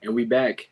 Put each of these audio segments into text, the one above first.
And we back.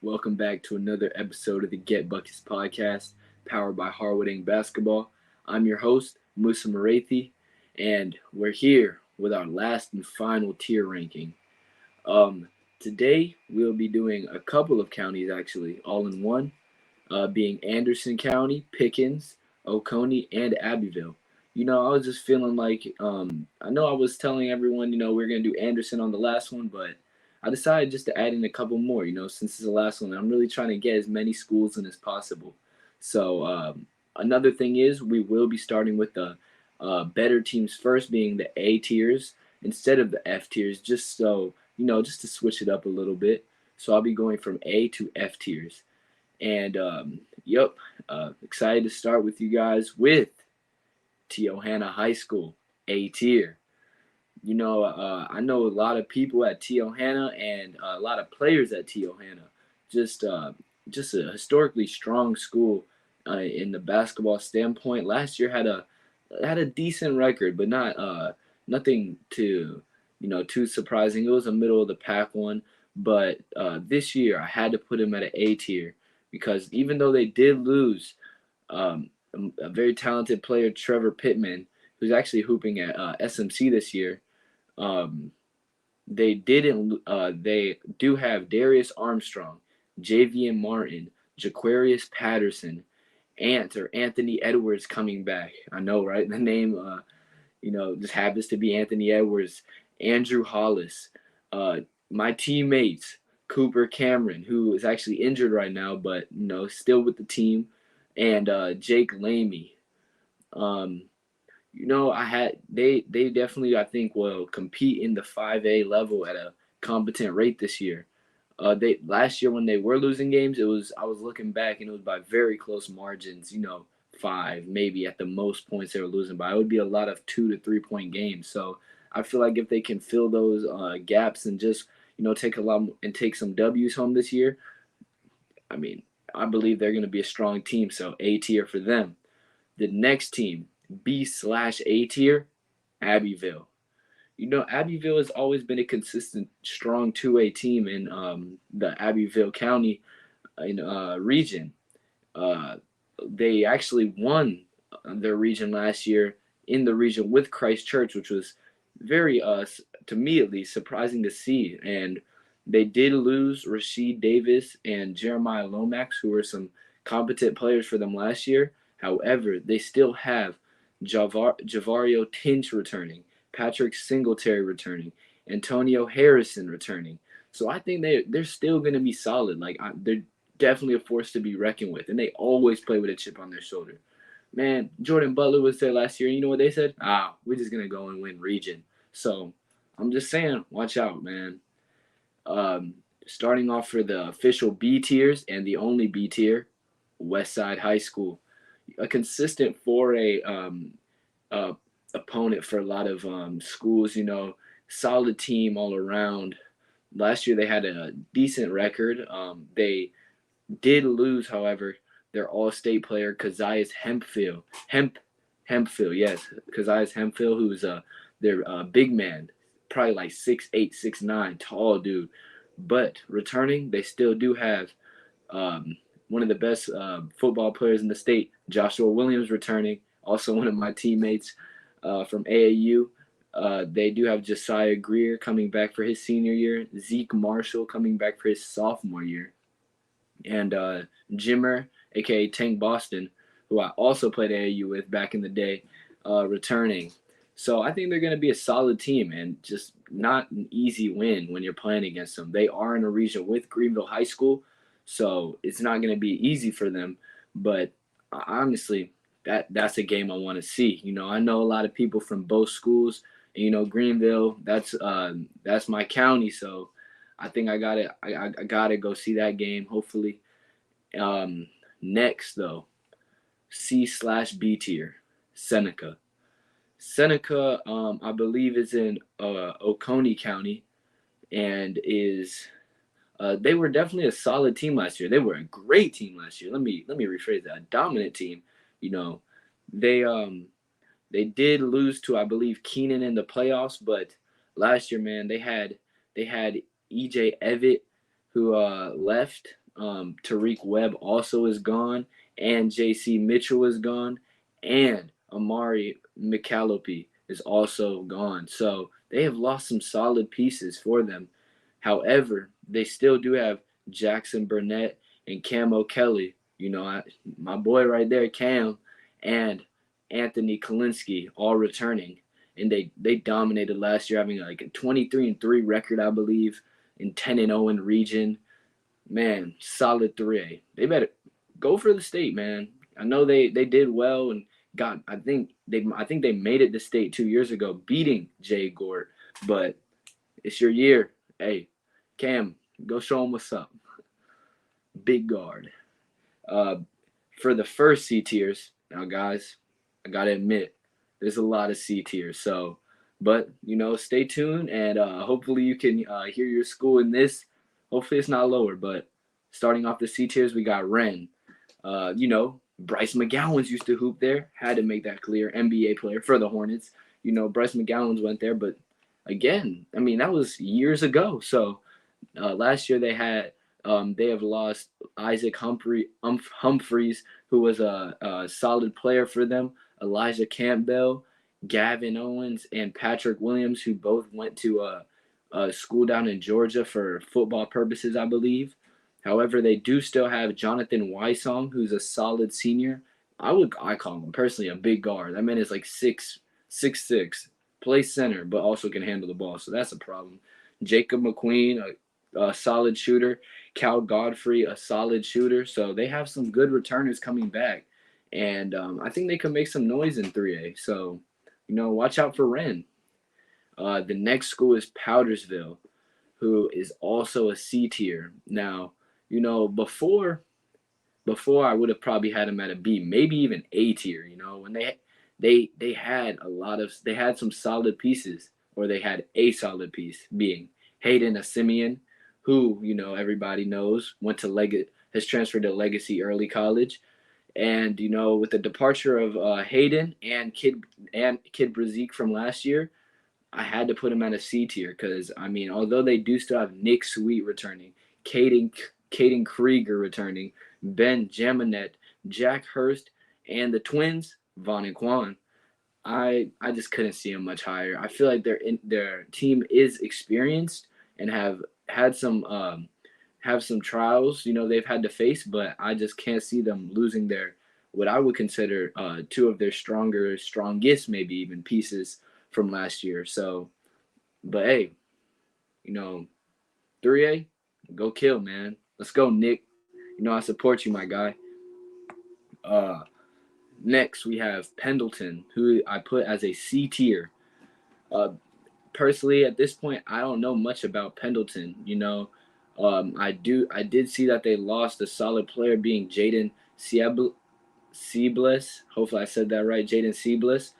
Welcome back to another episode of the Get Buckets podcast, powered by Harwood Inc. Basketball. I'm your host, Musa Marathi, and we're here with our last and final tier ranking. Um, Today we'll be doing a couple of counties actually, all in one, being Anderson County, Pickens, Oconee, and Abbeville. I was just feeling like I know I was telling everyone, we're gonna do Anderson on the last one, but I decided just to add in a couple more. Since it's the last one, I'm really trying to get as many schools in as possible. So another thing is we will be starting with the better teams first, being the A tiers instead of the F tiers, just so just to switch it up a little bit. So I'll be going from A to F tiers. And yep, excited to start with you guys with Teohana High School, A tier. I know a lot of people at Teohana and a lot of players at Teohana. Just, uh, just a historically strong school in the basketball standpoint. Last year had a decent record, but nothing too surprising. It was a middle of the pack one, but this year I had to put him at an A tier because even though they did lose a very talented player, Trevor Pittman, who's actually hooping at SMC this year. Um, they didn't. They do have Darius Armstrong, Javian Martin, Jaquarius Patterson, Anthony Edwards coming back. I know, right? The name, just happens to be Anthony Edwards. Andrew Hollis, uh, my teammates, Cooper Cameron, who is actually injured right now, but still with the team, and Jake Lamy. Um, I had they definitely I think will compete in the 5A level at a competent rate this year. They last year when they were losing games, it was I was looking back and it was by very close margins. Five maybe at the most points they were losing by. It would be a lot of 2 to 3 point games. So I feel like if they can fill those gaps and just take a lot and take some W's home this year, I mean I believe they're going to be a strong team. So A tier for them. The next team, B/A tier, Abbeville. Abbeville has always been a consistent, strong 2A team in the Abbeville County region. Uh, they actually won their region last year in the region with Christchurch, which was very, to me at least, surprising to see. And they did lose Rasheed Davis and Jeremiah Lomax, who were some competent players for them last year. However, they still have Javario Tinch returning, Patrick Singletary returning, Antonio Harrison returning. So I think they're still going to be solid. They're definitely a force to be reckoned with, and they always play with a chip on their shoulder. Man, Jordan Butler was there last year. And you know what they said? We're just gonna go and win region. So I'm just saying, watch out, man. Starting off for the official B tiers and the only B tier, Westside High School, a consistent 4A uh, opponent for a lot of schools. Solid team all around. Last year they had a decent record. They did lose, however, their all-state player Kezias Hemphill, yes, Kezias Hemphill, who's their big man, probably like 6'8", 6'9", tall dude. But returning, they still do have um, one of the best football players in the state, Joshua Williams, returning. Also, one of my teammates from AAU. They do have Josiah Greer coming back for his senior year, Zeke Marshall coming back for his sophomore year, and Jimmer, aka Tank Boston, who I also played AAU with back in the day, returning. So I think they're going to be a solid team and just not an easy win when you're playing against them. They are in a region with Greenville High School, so it's not going to be easy for them. But honestly, that's a game I want to see. I know a lot of people from both schools. And, Greenville, that's my county, so I think I gotta go see that game. Hopefully. Next though, C/B tier, Seneca. Seneca, I believe is in Oconee County, and is they were definitely a solid team last year. They were a great team last year. Let me rephrase that. A dominant team. You know, they they did lose to I believe Keenan in the playoffs, but last year, man, they had EJ Evett, who left. Tariq Webb also is gone, and J.C. Mitchell is gone, and Amari McAlopey is also gone. So they have lost some solid pieces for them. However, they still do have Jackson Burnett and Cam O'Kelly. My boy right there, Cam, and Anthony Kalinsky all returning, and they dominated last year, having like a 23-3 record, I believe, in 10-0 in region. Man, solid 3A. They better go for the state, man. I know they did well and got. I think they made it to state 2 years ago, beating Jay Gort. But it's your year. Hey, Cam, go show them what's up. Big guard. Uh, for the first C tiers, now guys, I gotta admit, there's a lot of C tiers. So, but stay tuned and hopefully you can hear your school in this. Hopefully it's not lower, but starting off the C tiers, we got Ren. Bryce McGowan's used to hoop there. Had to make that clear. NBA player for the Hornets. Bryce McGowan's went there, but again, I mean that was years ago. So last year they have lost Isaac Humphreys, who was a solid player for them. Elijah Campbell, Gavin Owens, and Patrick Williams, who both went to a school down in Georgia for football purposes, I believe. However, they do still have Jonathan Wysong, who's a solid senior. I call him personally a big guard. That man is like 6'6", plays center, but also can handle the ball. So that's a problem. Jacob McQueen, a solid shooter. Cal Godfrey, a solid shooter. So they have some good returners coming back. And I think they can make some noise in 3A. So, watch out for Ren. The next school is Powdersville, who is also a C tier. Now, before I would have probably had them at a B, maybe even A tier. When they had some solid pieces, or they had a solid piece being Hayden Asimian, who everybody knows has transferred to Legacy Early College, and with the departure of Hayden and Kid Brazik from last year, I had to put him at a C tier because although they do still have Nick Sweet returning, Caden Krieger returning, Ben Jaminet, Jack Hurst, and the twins Vaughn and Quan, I just couldn't see them much higher. I feel like their team is experienced and have had some trials, they've had to face, but I just can't see them losing what I would consider two of their strongest, maybe even pieces from last year. So, but hey, 3A, go kill, man. Let's go, Nick. I support you, my guy. Next, we have Pendleton, who I put as a C tier. Personally, at this point, I don't know much about Pendleton. I did see that they lost a solid player, being Jaden Seabliss. Hopefully, I said that right, Jaden Seabliss.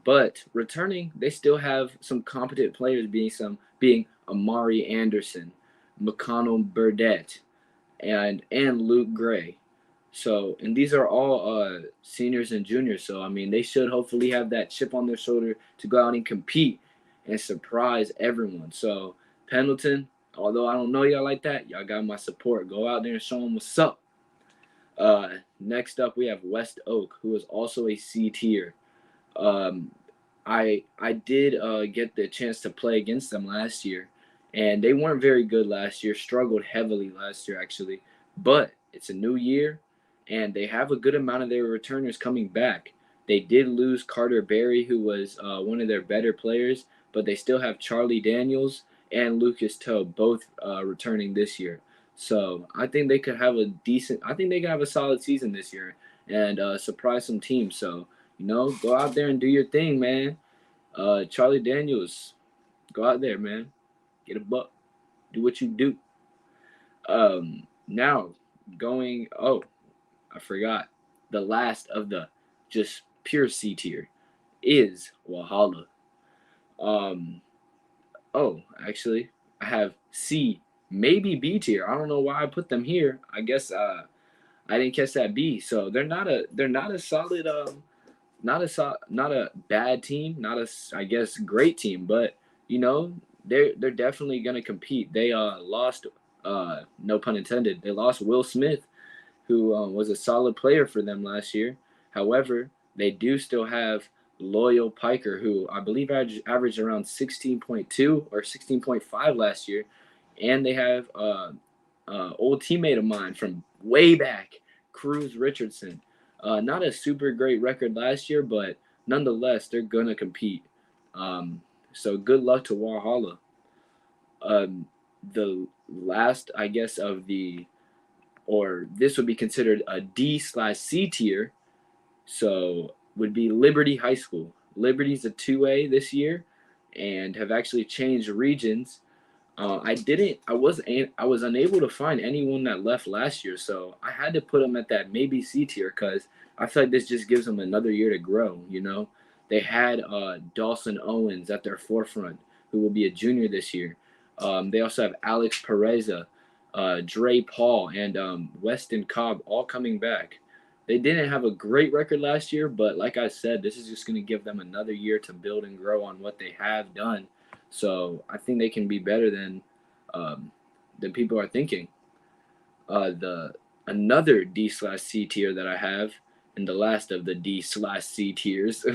But returning, they still have some competent players, being Amari Anderson, McConnell Burdett, and Luke Gray. So, and these are all seniors and juniors. So, they should hopefully have that chip on their shoulder to go out and compete and surprise everyone. So, Pendleton, although I don't know y'all like that, y'all got my support. Go out there and show them what's up. Next up, we have West Oak, who is also a C tier. I did get the chance to play against them last year, and they weren't very good last year. Struggled heavily last year, actually. But it's a new year, and they have a good amount of their returners coming back. They did lose Carter Berry, who was one of their better players, but they still have Charlie Daniels and Lucas Toe, both returning this year. So I think they could have a solid season this year and surprise some teams. So, go out there and do your thing, man. Charlie Daniels, go out there, man. Get a buck. Do what you do. Now, I forgot. The last of the just pure C tier is Walhalla. Actually, I have C, maybe B tier. I don't know why I put them here. I guess I didn't catch that B. So they're not a solid not a bad team, not a, I guess, great team, but they're definitely gonna compete. They lost No pun intended. They lost Will Smith, who was a solid player for them last year. However, they do still have Loyal Piker, who I believe averaged around 16.2 or 16.5 last year. And they have old teammate of mine from way back, Cruz Richardson. Not a super great record last year, but nonetheless, they're going to compete. So good luck to Walhalla. The last, I guess, or this would be considered a D/C tier, so would be Liberty High School. Liberty's a 2A this year and have actually changed regions. I was unable to find anyone that left last year, so I had to put them at that maybe C tier because I feel like this just gives them another year to grow. They had Dawson Owens at their forefront, who will be a junior this year. They also have Alex Pereza, Dre Paul, and Weston Cobb all coming back. They didn't have a great record last year, but like I said, this is just going to give them another year to build and grow on what they have done. So I think they can be better than people are thinking. The Another D/C tier that I have, and the last of the D/C tiers,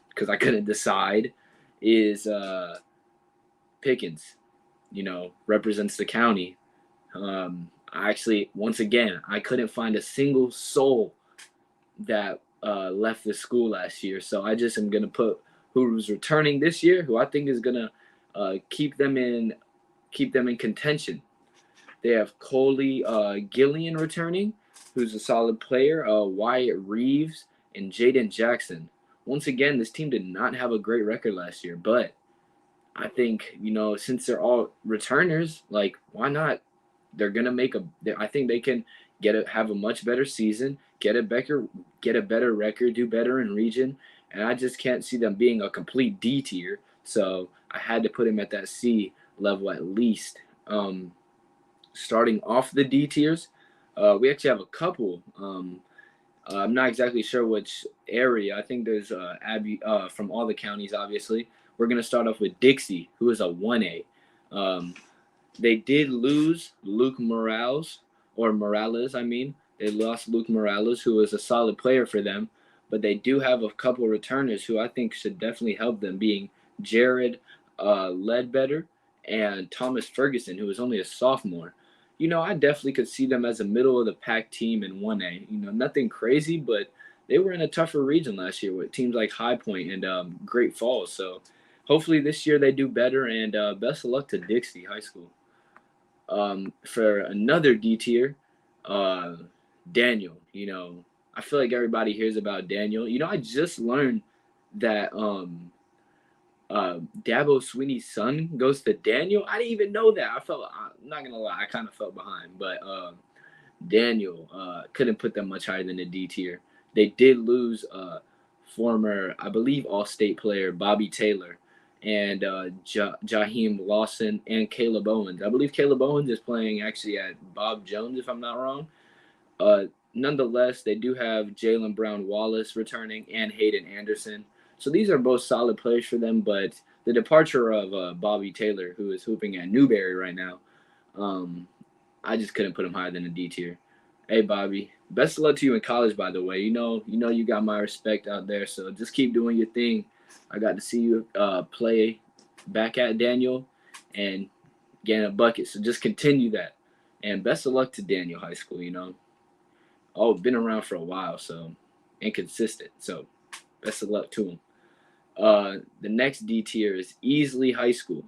because I couldn't decide, is Pickens. Represents the county. Once again, I couldn't find a single soul that left the school last year. So I just am gonna put who's returning this year, who I think is gonna keep them in contention. They have Coley Gillian returning, who's a solid player. Wyatt Reeves and Jaden Jackson. Once again, this team did not have a great record last year, but I think since they're all returners, like why not? They're gonna I think they can have a much better season, get a better record, do better in region, and I just can't see them being a complete D tier. So I had to put him at that C level at least. Starting off the D tiers, we actually have a couple. I'm not exactly sure which area. I think there's from all the counties, obviously. We're going to start off with Dixie, who is a 1A. They did lose Luke Morales, I mean. They lost Luke Morales, who was a solid player for them. But they do have a couple returners who I think should definitely help them, being Jared Ledbetter and Thomas Ferguson, who is only a sophomore. I definitely could see them as a middle-of-the-pack team in 1A. Nothing crazy, but they were in a tougher region last year with teams like High Point and Great Falls. So hopefully this year they do better, and best of luck to Dixie High School. For another D tier, Daniel. I feel like everybody hears about Daniel. I just learned that Dabo Sweeney's son goes to Daniel. I didn't even know that. I'm not gonna lie, I kind of felt behind, but Daniel couldn't put them much higher than the D tier. They did lose former, I believe, All-State player Bobby Taylor and Jaheim Lawson and Caleb Owens. I believe Caleb Owens is playing actually at Bob Jones, if I'm not wrong. Nonetheless, they do have Jalen Brown Wallace returning and Hayden Anderson. So these are both solid players for them, but the departure of Bobby Taylor, who is hooping at Newberry right now, I just couldn't put him higher than a D tier. Hey, Bobby, best of luck to you in college, by the way. You got my respect out there, so just keep doing your thing. I got to see you play back at Daniel and get a bucket, so just continue that. And best of luck to Daniel High School, been around for a while, so inconsistent. So best of luck to him. The next D tier is Easley High School.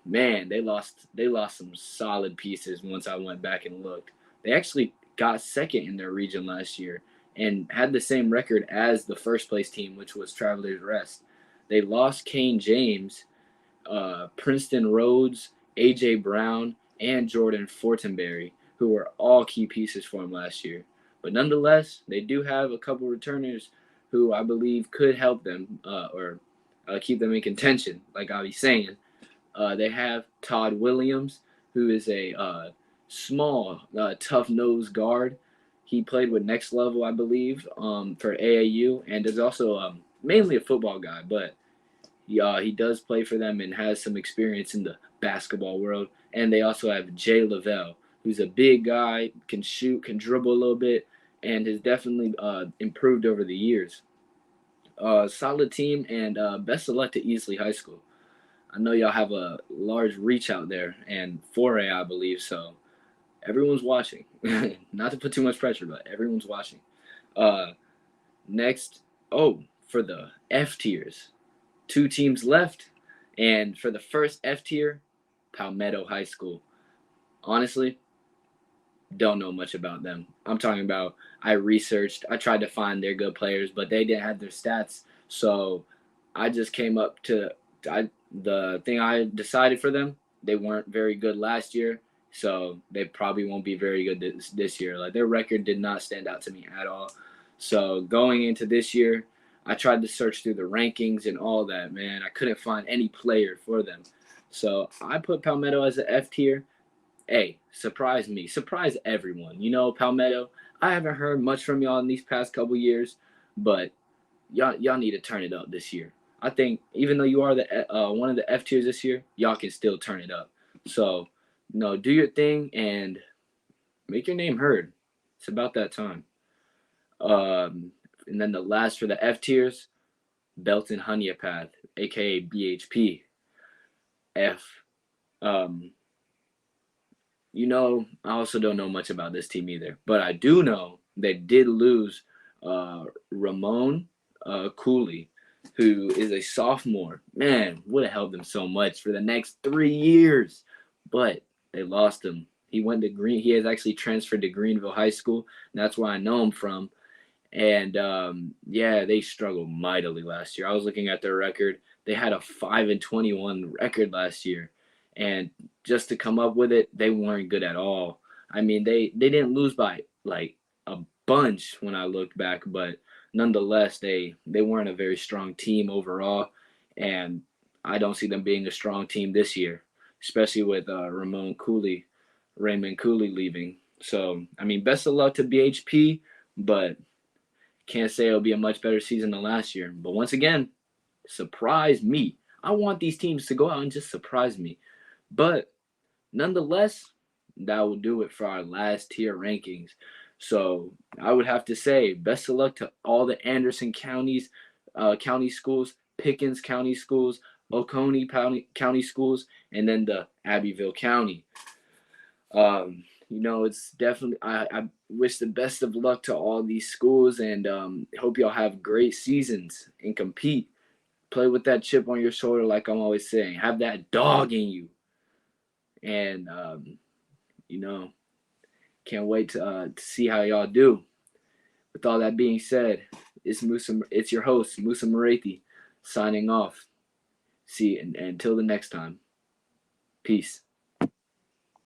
Man, they lost some solid pieces once I went back and looked. They actually got second in their region last year and had the same record as the first place team, which was Travelers Rest. They lost Kane James, Princeton Rhodes, AJ Brown, and Jordan Fortenberry, who were all key pieces for them last year. But nonetheless, they do have a couple returners who I believe could help them or keep them in contention, like I was saying. They have Todd Williams, who is a small, tough-nosed guard. He played with Next Level, I believe, for AAU, and is also mainly a football guy, but He does play for them and has some experience in the basketball world. And they also have Jay Lavelle, who's a big guy, can shoot, can dribble a little bit, and has definitely improved over the years. Solid team, and best of luck to Easley High School. I know y'all have a large reach out there and 4A, I believe, so everyone's watching. Not to put too much pressure, but everyone's watching. Uh, Next, for the F tiers, 2 teams left, and for the first F tier, Palmetto High School. Honestly, don't know much about them. I'm talking about I researched, I tried to find their good players, but they didn't have their stats. So I just came up to the thing I decided for them. They weren't very good last year, so they probably won't be very good this year. Like their record did not stand out to me at all. So going into this year, I tried to search through the rankings and all that, man. I couldn't find any player for them. So I put Palmetto as an F tier. Hey, surprise me, surprise everyone. Palmetto, I haven't heard much from y'all in these past couple years, but y'all need to turn it up this year. I think even though you are the one of the F tiers this year, y'all can still turn it up. So, do your thing and make your name heard. It's about that time. And then the last for the F tiers, Belton Honeypath, aka BHP. F. Um, I also don't know much about this team either, but I do know they did lose Ramon Cooley, who is a sophomore. Man, would have helped them so much for the next 3 years, but they lost him. He went to He has actually transferred to Greenville High School. And that's where I know him from. And they struggled mightily last year. I was looking at their record. They had a 5-21 record last year, and just to come up with it, they weren't good at all. I mean, they didn't lose by like a bunch when I looked back, but nonetheless, they weren't a very strong team overall, and I don't see them being a strong team this year, especially with Raymond Cooley leaving. So, I mean, best of luck to BHP, but can't say it'll be a much better season than last year. But once again, surprise me. I want these teams to go out and just surprise me. But nonetheless, that will do it for our last tier rankings. So I would have to say best of luck to all the Anderson counties, county schools, Pickens county schools, Oconee county schools, and then the Abbeville county. It's definitely I wish the best of luck to all these schools, and hope y'all have great seasons and compete. Play with that chip on your shoulder, like I'm always saying. Have that dog in you, and can't wait to see how y'all do. With all that being said, it's your host Musa Marathi signing off. See, and until the next time, peace.